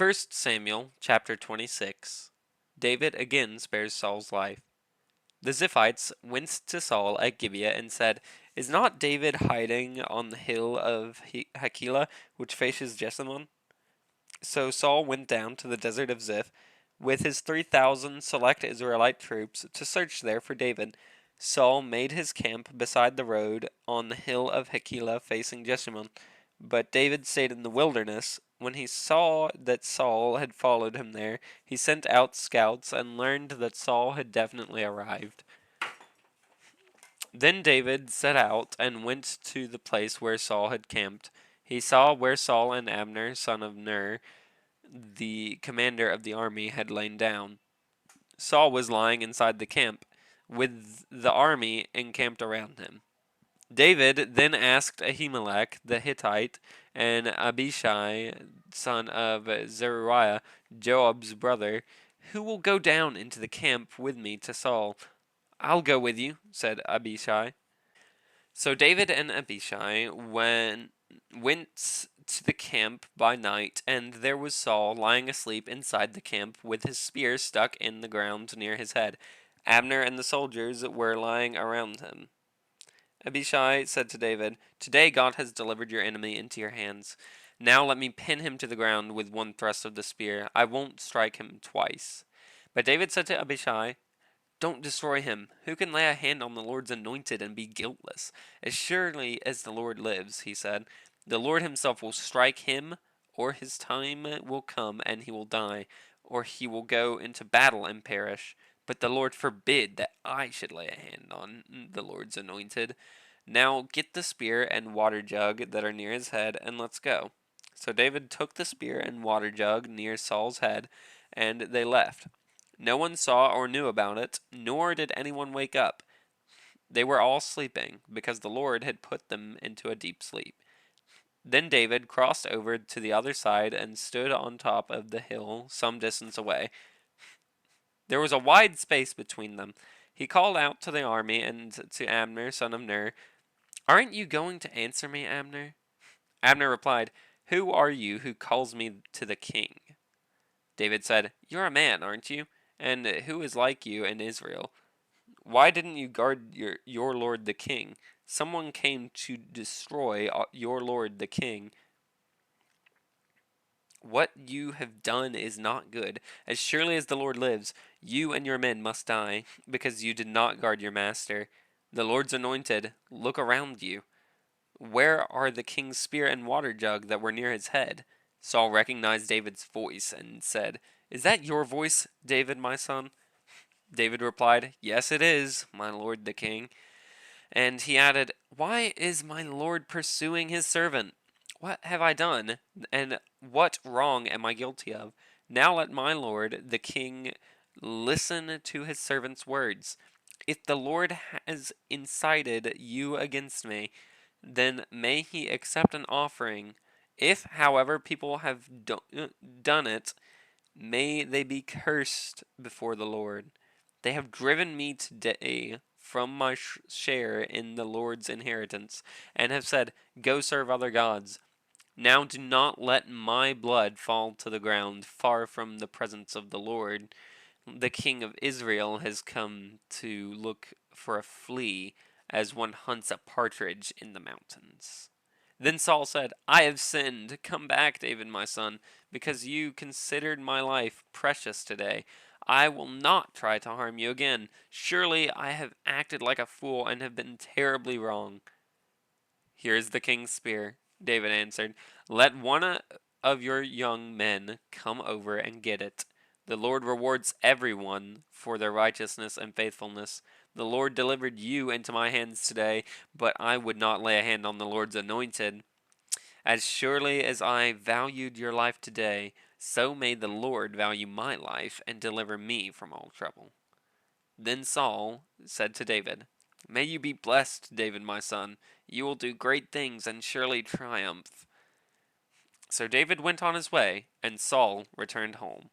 First Samuel chapter 26. David again spares Saul's life. The Ziphites went to Saul at Gibeah and said, "Is not David hiding on the hill of Hakilah, which faces Jessamine?" So Saul went down to the desert of Ziph with his 3,000 select Israelite troops to search there for David. Saul made his camp beside the road on the hill of Hakilah facing Jeshimon, but David stayed in the wilderness. When he saw that Saul had followed him there, he sent out scouts and learned that Saul had definitely arrived. Then David set out and went to the place where Saul had camped. He saw where Saul and Abner, son of Ner, the commander of the army, had lain down. Saul was lying inside the camp, with the army encamped around him. David then asked Ahimelech the Hittite and Abishai, son of Zeruiah, Joab's brother, "Who will go down into the camp with me to Saul?" "I'll go with you," said Abishai. So David and Abishai went to the camp by night, and there was Saul lying asleep inside the camp with his spear stuck in the ground near his head. Abner and the soldiers were lying around him. Abishai said to David, "Today God has delivered your enemy into your hands. Now let me pin him to the ground with one thrust of the spear. I won't strike him twice." But David said to Abishai, "Don't destroy him. Who can lay a hand on the Lord's anointed and be guiltless? As surely as the Lord lives," he said, "the Lord himself will strike him, or his time will come and he will die, or he will go into battle and perish. But the Lord forbid that I should lay a hand on the Lord's anointed. Now get the spear and water jug that are near his head, and let's go." So David took the spear and water jug near Saul's head, and they left. No one saw or knew about it, nor did anyone wake up. They were all sleeping, because the Lord had put them into a deep sleep. Then David crossed over to the other side and stood on top of the hill some distance away. There was a wide space between them. He called out to the army and to Abner, son of Ner, "Aren't you going to answer me, Abner?" Abner replied, "Who are you who calls me to the king?" David said, "You're a man, aren't you? And who is like you in Israel? Why didn't you guard your lord the king? Someone came to destroy your lord the king. What you have done is not good. As surely as the Lord lives, you and your men must die, because you did not guard your master, the Lord's anointed. Look around you. Where are the king's spear and water jug that were near his head?" Saul recognized David's voice and said, "Is that your voice, David, my son?" David replied, "Yes, it is, my lord the king." And he added, "Why is my lord pursuing his servant? What have I done, and what wrong am I guilty of? Now let my lord the king listen to his servant's words. If the Lord has incited you against me, then may he accept an offering. If, however, people have done it, may they be cursed before the Lord. They have driven me today from my share in the Lord's inheritance, and have said, 'Go serve other gods.' Now do not let my blood fall to the ground far from the presence of the Lord. The king of Israel has come to look for a flea, as one hunts a partridge in the mountains." Then Saul said, "I have sinned. Come back, David, my son, because you considered my life precious today. I will not try to harm you again. Surely I have acted like a fool and have been terribly wrong." "Here is the king's spear," David answered. "Let one of your young men come over and get it. The Lord rewards everyone for their righteousness and faithfulness. The Lord delivered you into my hands today, but I would not lay a hand on the Lord's anointed. As surely as I valued your life today, so may the Lord value my life and deliver me from all trouble." Then Saul said to David, "May you be blessed, David, my son. You will do great things and surely triumph." So David went on his way, and Saul returned home.